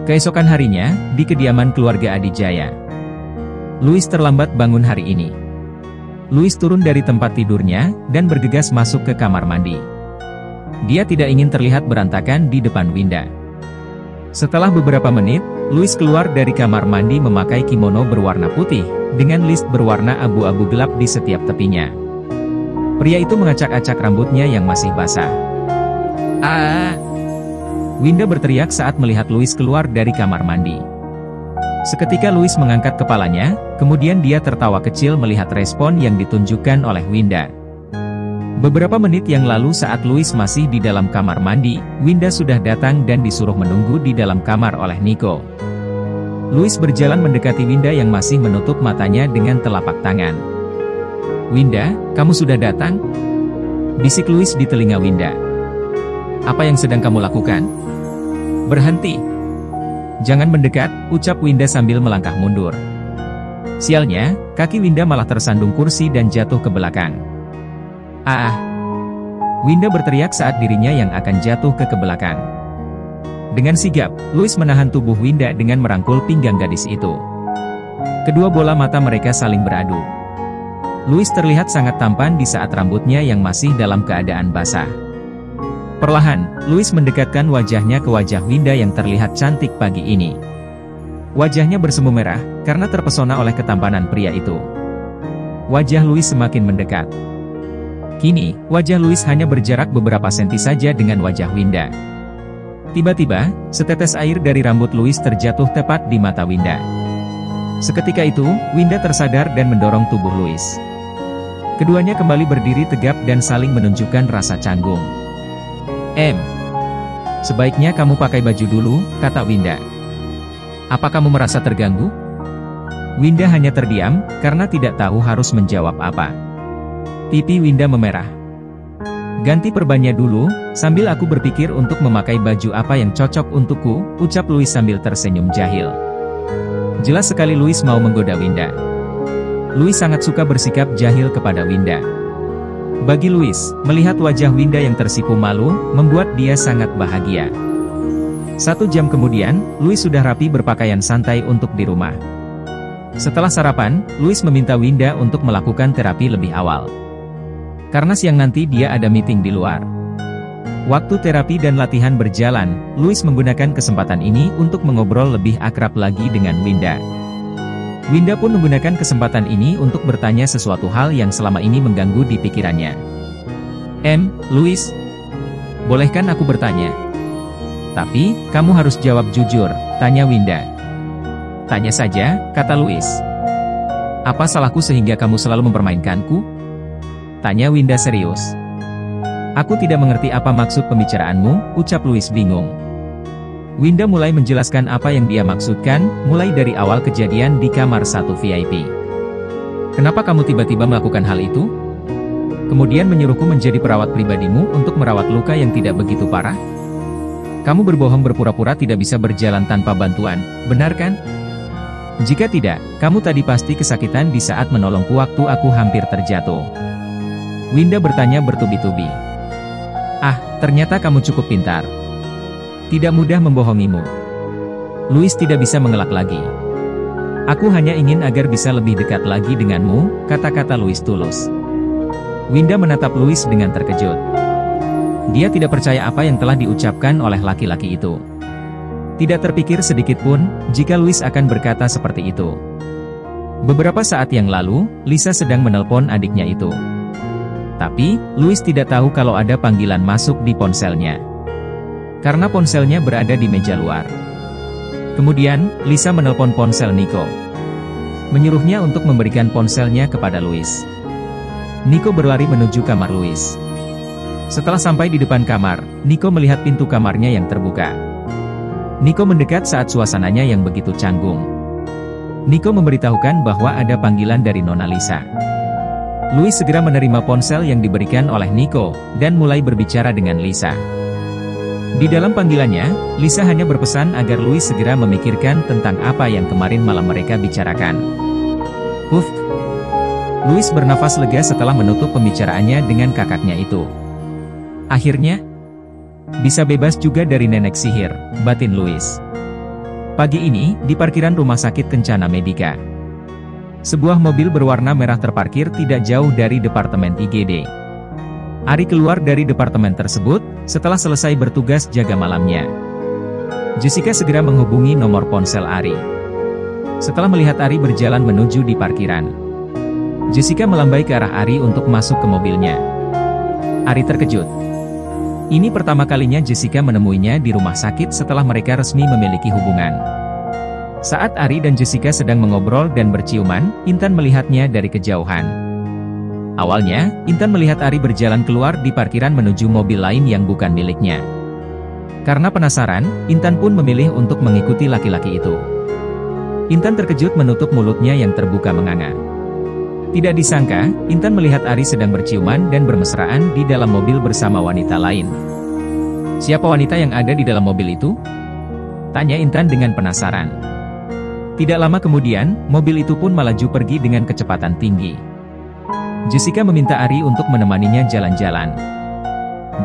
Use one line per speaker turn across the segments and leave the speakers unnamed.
Keesokan harinya, di kediaman keluarga Adijaya. Louis terlambat bangun hari ini. Louis turun dari tempat tidurnya, dan bergegas masuk ke kamar mandi. Dia tidak ingin terlihat berantakan di depan Winda. Setelah beberapa menit, Louis keluar dari kamar mandi memakai kimono berwarna putih, dengan list berwarna abu-abu gelap di setiap tepinya. Pria itu mengacak-acak rambutnya yang masih basah. "Ah!" Winda berteriak saat melihat Louis keluar dari kamar mandi. Seketika Louis mengangkat kepalanya, kemudian dia tertawa kecil melihat respon yang ditunjukkan oleh Winda. Beberapa menit yang lalu saat Louis masih di dalam kamar mandi, Winda sudah datang dan disuruh menunggu di dalam kamar oleh Nico. Louis berjalan mendekati Winda yang masih menutup matanya dengan telapak tangan. "Winda, kamu sudah datang?" bisik Louis di telinga Winda. "Apa yang sedang kamu lakukan?" "Berhenti. Jangan mendekat," ucap Winda sambil melangkah mundur. Sialnya, kaki Winda malah tersandung kursi dan jatuh ke belakang. "Ah!" Winda berteriak saat dirinya yang akan jatuh ke belakang. Dengan sigap, Louis menahan tubuh Winda dengan merangkul pinggang gadis itu. Kedua bola mata mereka saling beradu. Louis terlihat sangat tampan di saat rambutnya yang masih dalam keadaan basah. Perlahan, Louis mendekatkan wajahnya ke wajah Winda yang terlihat cantik pagi ini. Wajahnya bersemu merah, karena terpesona oleh ketampanan pria itu. Wajah Louis semakin mendekat. Kini, wajah Louis hanya berjarak beberapa senti saja dengan wajah Winda. Tiba-tiba, setetes air dari rambut Louis terjatuh tepat di mata Winda. Seketika itu, Winda tersadar dan mendorong tubuh Louis. Keduanya kembali berdiri tegap dan saling menunjukkan rasa canggung. Sebaiknya kamu pakai baju dulu," kata Winda. "Apa kamu merasa terganggu?" Winda hanya terdiam, karena tidak tahu harus menjawab apa. Pipi Winda memerah. "Ganti perbannya dulu, sambil aku berpikir untuk memakai baju apa yang cocok untukku," ucap Louis sambil tersenyum jahil. Jelas sekali Louis mau menggoda Winda. Louis sangat suka bersikap jahil kepada Winda. Bagi Louis, melihat wajah Winda yang tersipu malu, membuat dia sangat bahagia. 1 jam kemudian, Louis sudah rapi berpakaian santai untuk di rumah. Setelah sarapan, Louis meminta Winda untuk melakukan terapi lebih awal. Karena siang nanti dia ada meeting di luar. Waktu terapi dan latihan berjalan, Louis menggunakan kesempatan ini untuk mengobrol lebih akrab lagi dengan Winda. Winda pun menggunakan kesempatan ini untuk bertanya sesuatu hal yang selama ini mengganggu di pikirannya. "Louis, bolehkan aku bertanya?" "Tapi, kamu harus jawab jujur," tanya Winda. "Tanya saja," kata Louis. "Apa salahku sehingga kamu selalu mempermainkanku?" tanya Winda serius. "Aku tidak mengerti apa maksud pembicaraanmu," ucap Louis bingung. Winda mulai menjelaskan apa yang dia maksudkan, mulai dari awal kejadian di kamar 1 VIP. "Kenapa kamu tiba-tiba melakukan hal itu? Kemudian menyuruhku menjadi perawat pribadimu untuk merawat luka yang tidak begitu parah? Kamu berbohong berpura-pura tidak bisa berjalan tanpa bantuan, benar kan? Jika tidak, kamu tadi pasti kesakitan di saat menolongku waktu aku hampir terjatuh." Winda bertanya bertubi-tubi. "Ah, ternyata kamu cukup pintar. Tidak mudah membohongimu." Louis tidak bisa mengelak lagi. "Aku hanya ingin agar bisa lebih dekat lagi denganmu," kata-kata Louis tulus. Winda menatap Louis dengan terkejut. Dia tidak percaya apa yang telah diucapkan oleh laki-laki itu. Tidak terpikir sedikit pun, jika Louis akan berkata seperti itu. Beberapa saat yang lalu, Lisa sedang menelpon adiknya itu. Tapi, Louis tidak tahu kalau ada panggilan masuk di ponselnya. Karena ponselnya berada di meja luar. Kemudian, Lisa menelpon ponsel Nico. Menyuruhnya untuk memberikan ponselnya kepada Louis. Nico berlari menuju kamar Louis. Setelah sampai di depan kamar, Nico melihat pintu kamarnya yang terbuka. Nico mendekat saat suasananya yang begitu canggung. Nico memberitahukan bahwa ada panggilan dari Nona Lisa. Louis segera menerima ponsel yang diberikan oleh Nico, dan mulai berbicara dengan Lisa. Di dalam panggilannya, Lisa hanya berpesan agar Louis segera memikirkan tentang apa yang kemarin malam mereka bicarakan. Huff. Louis bernafas lega setelah menutup pembicaraannya dengan kakaknya itu. Akhirnya, bisa bebas juga dari nenek sihir, batin Louis. Pagi ini, di parkiran Rumah Sakit Kencana Medika, sebuah mobil berwarna merah terparkir tidak jauh dari departemen IGD. Ari keluar dari departemen tersebut, setelah selesai bertugas jaga malamnya. Jessica segera menghubungi nomor ponsel Ari. Setelah melihat Ari berjalan menuju di parkiran, Jessica melambai ke arah Ari untuk masuk ke mobilnya. Ari terkejut. Ini pertama kalinya Jessica menemuinya di rumah sakit setelah mereka resmi memiliki hubungan. Saat Ari dan Jessica sedang mengobrol dan berciuman, Intan melihatnya dari kejauhan. Awalnya, Intan melihat Ari berjalan keluar di parkiran menuju mobil lain yang bukan miliknya. Karena penasaran, Intan pun memilih untuk mengikuti laki-laki itu. Intan terkejut menutup mulutnya yang terbuka menganga. Tidak disangka, Intan melihat Ari sedang berciuman dan bermesraan di dalam mobil bersama wanita lain. Siapa wanita yang ada di dalam mobil itu? Tanya Intan dengan penasaran. Tidak lama kemudian, mobil itu pun melaju pergi dengan kecepatan tinggi. Jessica meminta Ari untuk menemaninya jalan-jalan.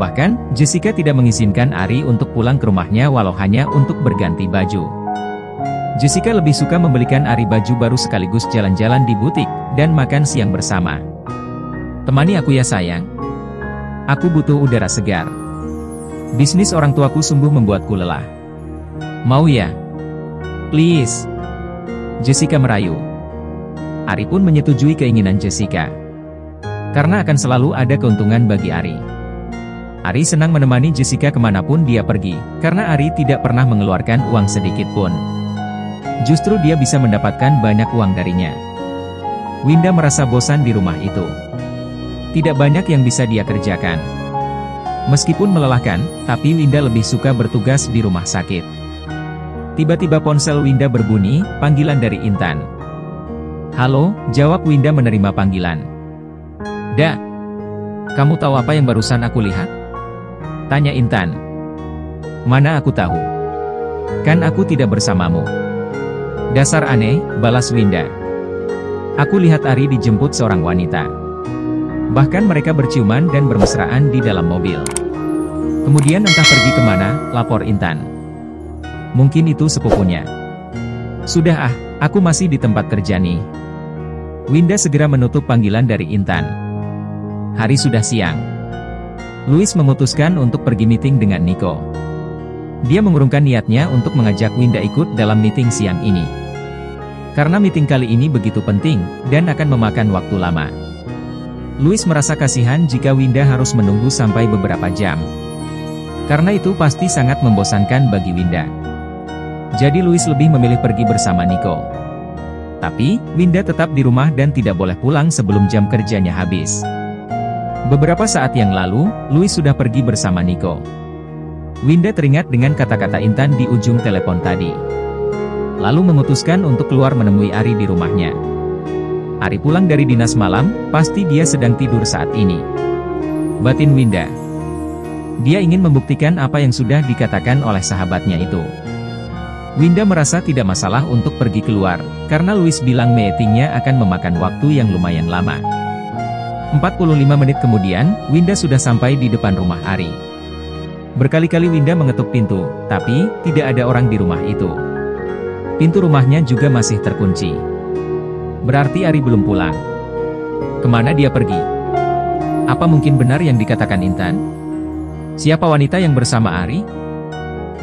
Bahkan, Jessica tidak mengizinkan Ari untuk pulang ke rumahnya walau hanya untuk berganti baju. Jessica lebih suka membelikan Ari baju baru sekaligus jalan-jalan di butik, dan makan siang bersama. Temani aku ya sayang. Aku butuh udara segar. Bisnis orang tuaku sungguh membuatku lelah. Mau ya? Please. Jessica merayu. Ari pun menyetujui keinginan Jessica. Karena akan selalu ada keuntungan bagi Ari. Ari senang menemani Jessica kemanapun dia pergi, karena Ari tidak pernah mengeluarkan uang sedikit pun. Justru dia bisa mendapatkan banyak uang darinya. Winda merasa bosan di rumah itu. Tidak banyak yang bisa dia kerjakan. Meskipun melelahkan, tapi Winda lebih suka bertugas di rumah sakit. Tiba-tiba ponsel Winda berbunyi, panggilan dari Intan. Halo, jawab Winda menerima panggilan. Da, kamu tahu apa yang barusan aku lihat? Tanya Intan. Mana aku tahu? Kan aku tidak bersamamu. Dasar aneh, balas Winda. Aku lihat Ari dijemput seorang wanita. Bahkan mereka berciuman dan bermesraan di dalam mobil. Kemudian entah pergi kemana, lapor Intan. Mungkin itu sepupunya. Sudah aku masih di tempat kerja nih. Winda segera menutup panggilan dari Intan. Hari sudah siang. Louis memutuskan untuk pergi meeting dengan Nico. Dia mengurungkan niatnya untuk mengajak Winda ikut dalam meeting siang ini. Karena meeting kali ini begitu penting, dan akan memakan waktu lama. Louis merasa kasihan jika Winda harus menunggu sampai beberapa jam. Karena itu pasti sangat membosankan bagi Winda. Jadi Louis lebih memilih pergi bersama Nico. Tapi, Winda tetap di rumah dan tidak boleh pulang sebelum jam kerjanya habis. Beberapa saat yang lalu, Louis sudah pergi bersama Nico. Winda teringat dengan kata-kata Intan di ujung telepon tadi. Lalu memutuskan untuk keluar menemui Ari di rumahnya. Ari pulang dari dinas malam, pasti dia sedang tidur saat ini. Batin Winda. Dia ingin membuktikan apa yang sudah dikatakan oleh sahabatnya itu. Winda merasa tidak masalah untuk pergi keluar, karena Louis bilang meetingnya akan memakan waktu yang lumayan lama. 45 menit kemudian, Winda sudah sampai di depan rumah Ari. Berkali-kali Winda mengetuk pintu, tapi tidak ada orang di rumah itu. Pintu rumahnya juga masih terkunci. Berarti Ari belum pulang. Kemana dia pergi? Apa mungkin benar yang dikatakan Intan? Siapa wanita yang bersama Ari?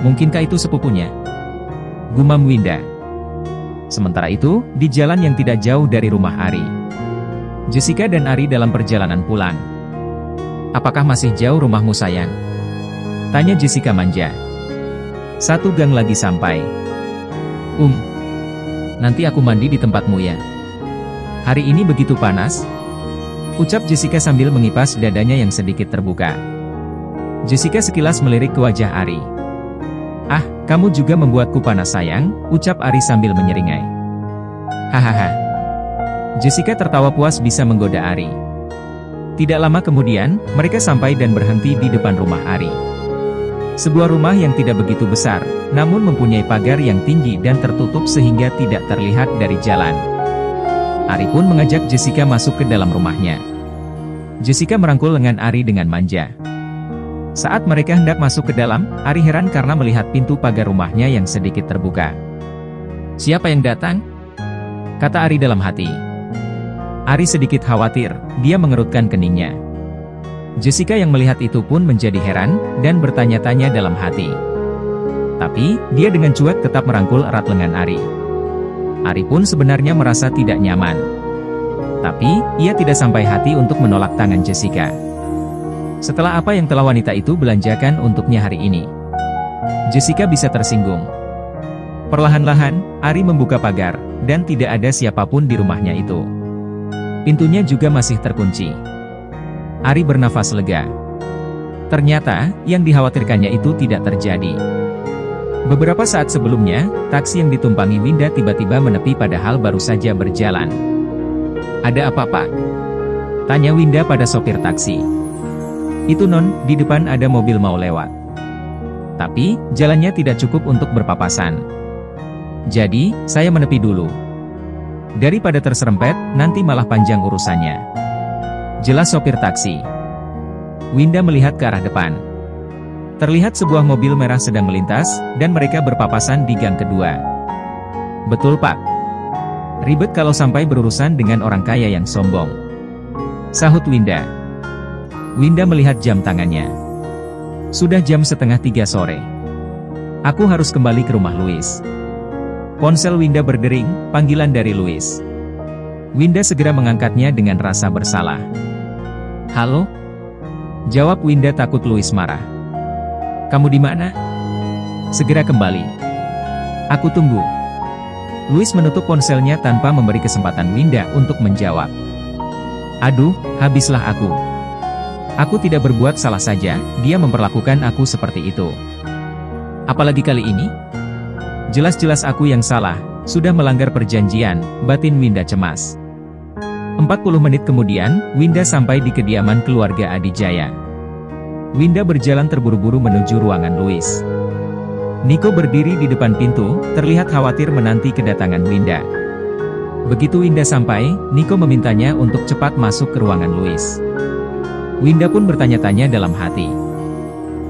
Mungkinkah itu sepupunya? Gumam Winda. Sementara itu, di jalan yang tidak jauh dari rumah Ari, Jessica dan Ari dalam perjalanan pulang. Apakah masih jauh rumahmu sayang? Tanya Jessica manja. 1 gang lagi sampai. Nanti aku mandi di tempatmu ya. Hari ini begitu panas, ucap Jessica sambil mengipas dadanya yang sedikit terbuka. Jessica sekilas melirik ke wajah Ari. Ah, kamu juga membuatku panas sayang, ucap Ari sambil menyeringai. Hahaha. Jessica tertawa puas bisa menggoda Ari. Tidak lama kemudian, mereka sampai dan berhenti di depan rumah Ari. Sebuah rumah yang tidak begitu besar, namun mempunyai pagar yang tinggi dan tertutup sehingga tidak terlihat dari jalan. Ari pun mengajak Jessica masuk ke dalam rumahnya. Jessica merangkul lengan Ari dengan manja. Saat mereka hendak masuk ke dalam, Ari heran karena melihat pintu pagar rumahnya yang sedikit terbuka. Siapa yang datang? Kata Ari dalam hati. Ari sedikit khawatir, dia mengerutkan keningnya. Jessica yang melihat itu pun menjadi heran, dan bertanya-tanya dalam hati. Tapi, dia dengan cuek tetap merangkul erat lengan Ari. Ari pun sebenarnya merasa tidak nyaman. Tapi, ia tidak sampai hati untuk menolak tangan Jessica. Setelah apa yang telah wanita itu belanjakan untuknya hari ini, Jessica bisa tersinggung. Perlahan-lahan, Ari membuka pagar, dan tidak ada siapapun di rumahnya itu. Pintunya juga masih terkunci. Ari bernafas lega. Ternyata, yang dikhawatirkannya itu tidak terjadi. Beberapa saat sebelumnya, taksi yang ditumpangi Winda tiba-tiba menepi padahal baru saja berjalan. Ada apa, Pak? Tanya Winda pada sopir taksi. Itu non, di depan ada mobil mau lewat. Tapi, jalannya tidak cukup untuk berpapasan. Jadi, saya menepi dulu. Daripada terserempet, nanti malah panjang urusannya. Jelas sopir taksi. Winda melihat ke arah depan. Terlihat sebuah mobil merah sedang melintas, dan mereka berpapasan di gang kedua. Betul, Pak. Ribet kalau sampai berurusan dengan orang kaya yang sombong. Sahut Winda. Winda melihat jam tangannya. Sudah jam 2:30 sore. Aku harus kembali ke rumah Louis. Ponsel Winda berdering, panggilan dari Louis. Winda segera mengangkatnya dengan rasa bersalah. Halo? Jawab Winda takut Louis marah. Kamu di mana? Segera kembali. Aku tunggu. Louis menutup ponselnya tanpa memberi kesempatan Winda untuk menjawab. Aduh, habislah aku. Aku tidak berbuat salah saja, dia memperlakukan aku seperti itu. Apalagi kali ini? Jelas-jelas aku yang salah, sudah melanggar perjanjian, batin Winda cemas. 40 menit kemudian, Winda sampai di kediaman keluarga Adijaya. Winda berjalan terburu-buru menuju ruangan Louis. Nico berdiri di depan pintu, terlihat khawatir menanti kedatangan Winda. Begitu Winda sampai, Nico memintanya untuk cepat masuk ke ruangan Louis. Winda pun bertanya-tanya dalam hati.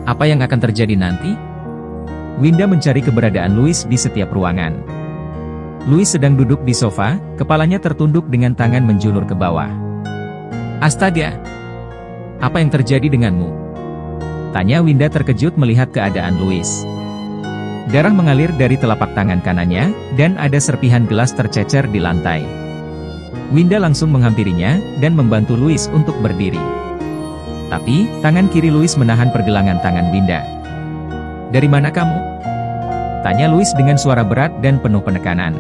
Apa yang akan terjadi nanti? Winda mencari keberadaan Louis di setiap ruangan. Louis sedang duduk di sofa, kepalanya tertunduk dengan tangan menjulur ke bawah. Astaga! Apa yang terjadi denganmu? Tanya Winda terkejut melihat keadaan Louis. Darah mengalir dari telapak tangan kanannya, dan ada serpihan gelas tercecer di lantai. Winda langsung menghampirinya, dan membantu Louis untuk berdiri. Tapi, tangan kiri Louis menahan pergelangan tangan Winda. Dari mana kamu? Tanya Louis dengan suara berat dan penuh penekanan.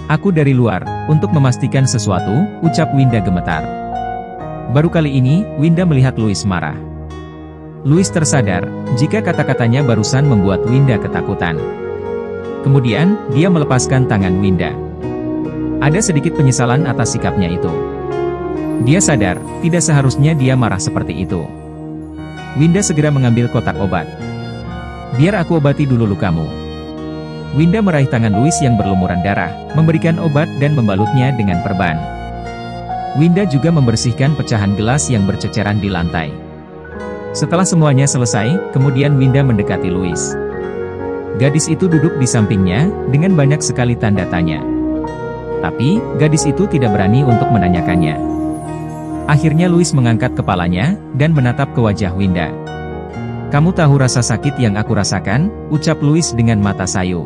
Aku dari luar, untuk memastikan sesuatu, ucap Winda gemetar. Baru kali ini, Winda melihat Louis marah. Louis tersadar, jika kata-katanya barusan membuat Winda ketakutan. Kemudian, dia melepaskan tangan Winda. Ada sedikit penyesalan atas sikapnya itu. Dia sadar, tidak seharusnya dia marah seperti itu. Winda segera mengambil kotak obat. Biar aku obati dulu lukamu. Winda meraih tangan Louis yang berlumuran darah, memberikan obat dan membalutnya dengan perban. Winda juga membersihkan pecahan gelas yang berceceran di lantai. Setelah semuanya selesai, kemudian Winda mendekati Louis. Gadis itu duduk di sampingnya, dengan banyak sekali tanda tanya. Tapi, gadis itu tidak berani untuk menanyakannya. Akhirnya Louis mengangkat kepalanya, dan menatap ke wajah Winda. Kamu tahu rasa sakit yang aku rasakan, ucap Louis dengan mata sayu.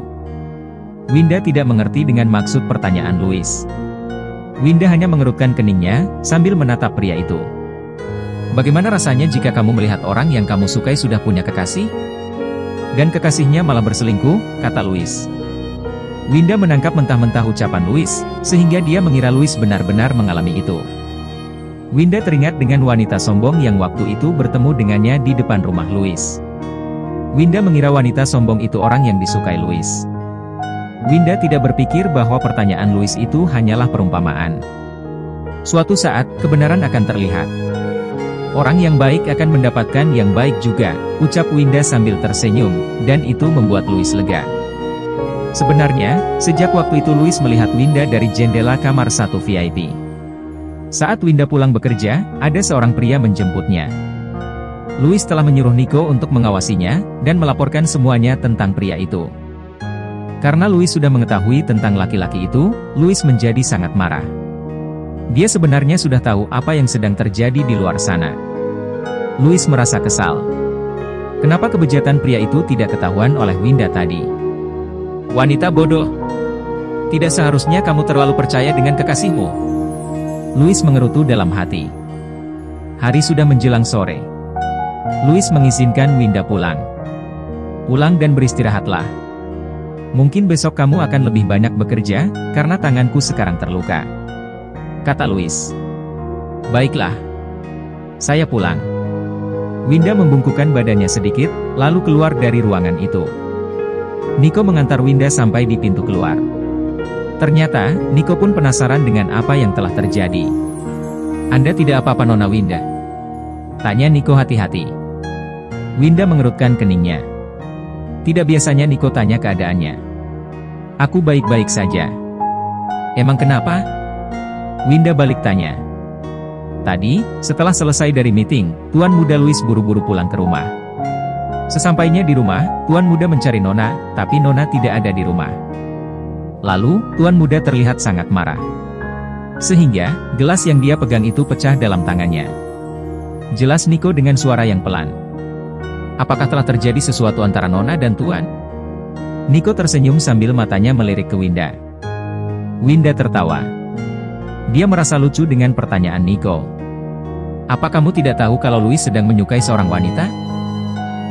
Winda tidak mengerti dengan maksud pertanyaan Louis. Winda hanya mengerutkan keningnya, sambil menatap pria itu. Bagaimana rasanya jika kamu melihat orang yang kamu sukai sudah punya kekasih? Dan kekasihnya malah berselingkuh, kata Louis. Winda menangkap mentah-mentah ucapan Louis, sehingga dia mengira Louis benar-benar mengalami itu. Winda teringat dengan wanita sombong yang waktu itu bertemu dengannya di depan rumah Louis. Winda mengira wanita sombong itu orang yang disukai Louis. Winda tidak berpikir bahwa pertanyaan Louis itu hanyalah perumpamaan. Suatu saat, kebenaran akan terlihat. Orang yang baik akan mendapatkan yang baik juga, ucap Winda sambil tersenyum, dan itu membuat Louis lega. Sebenarnya, sejak waktu itu Louis melihat Winda dari jendela kamar 1 VIP. Saat Winda pulang bekerja, ada seorang pria menjemputnya. Louis telah menyuruh Nico untuk mengawasinya, dan melaporkan semuanya tentang pria itu. Karena Louis sudah mengetahui tentang laki-laki itu, Louis menjadi sangat marah. Dia sebenarnya sudah tahu apa yang sedang terjadi di luar sana. Louis merasa kesal. Kenapa kebejatan pria itu tidak ketahuan oleh Winda tadi? Wanita bodoh. Tidak seharusnya kamu terlalu percaya dengan kekasihmu. Louis mengerutu dalam hati. Hari sudah menjelang sore. Louis mengizinkan Winda pulang. Pulang dan beristirahatlah. Mungkin besok kamu akan lebih banyak bekerja, karena tanganku sekarang terluka, kata Louis. Baiklah. Saya pulang. Winda membungkukkan badannya sedikit, lalu keluar dari ruangan itu. Nico mengantar Winda sampai di pintu keluar. Ternyata, Nico pun penasaran dengan apa yang telah terjadi. Anda tidak apa-apa Nona Winda? Tanya Nico hati-hati. Winda mengerutkan keningnya. Tidak biasanya Nico tanya keadaannya. Aku baik-baik saja. Emang kenapa? Winda balik tanya. Tadi, setelah selesai dari meeting, Tuan Muda Louis buru-buru pulang ke rumah. Sesampainya di rumah, Tuan Muda mencari Nona, tapi Nona tidak ada di rumah. Lalu, Tuan Muda terlihat sangat marah. Sehingga, gelas yang dia pegang itu pecah dalam tangannya. Jelas Nico dengan suara yang pelan. Apakah telah terjadi sesuatu antara Nona dan Tuan? Nico tersenyum sambil matanya melirik ke Winda. Winda tertawa. Dia merasa lucu dengan pertanyaan Nico. Apa kamu tidak tahu kalau Louis sedang menyukai seorang wanita?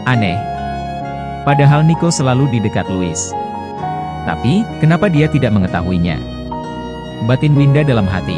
Aneh. Padahal Nico selalu di dekat Louis. Tapi, kenapa dia tidak mengetahuinya? Batin Winda dalam hati.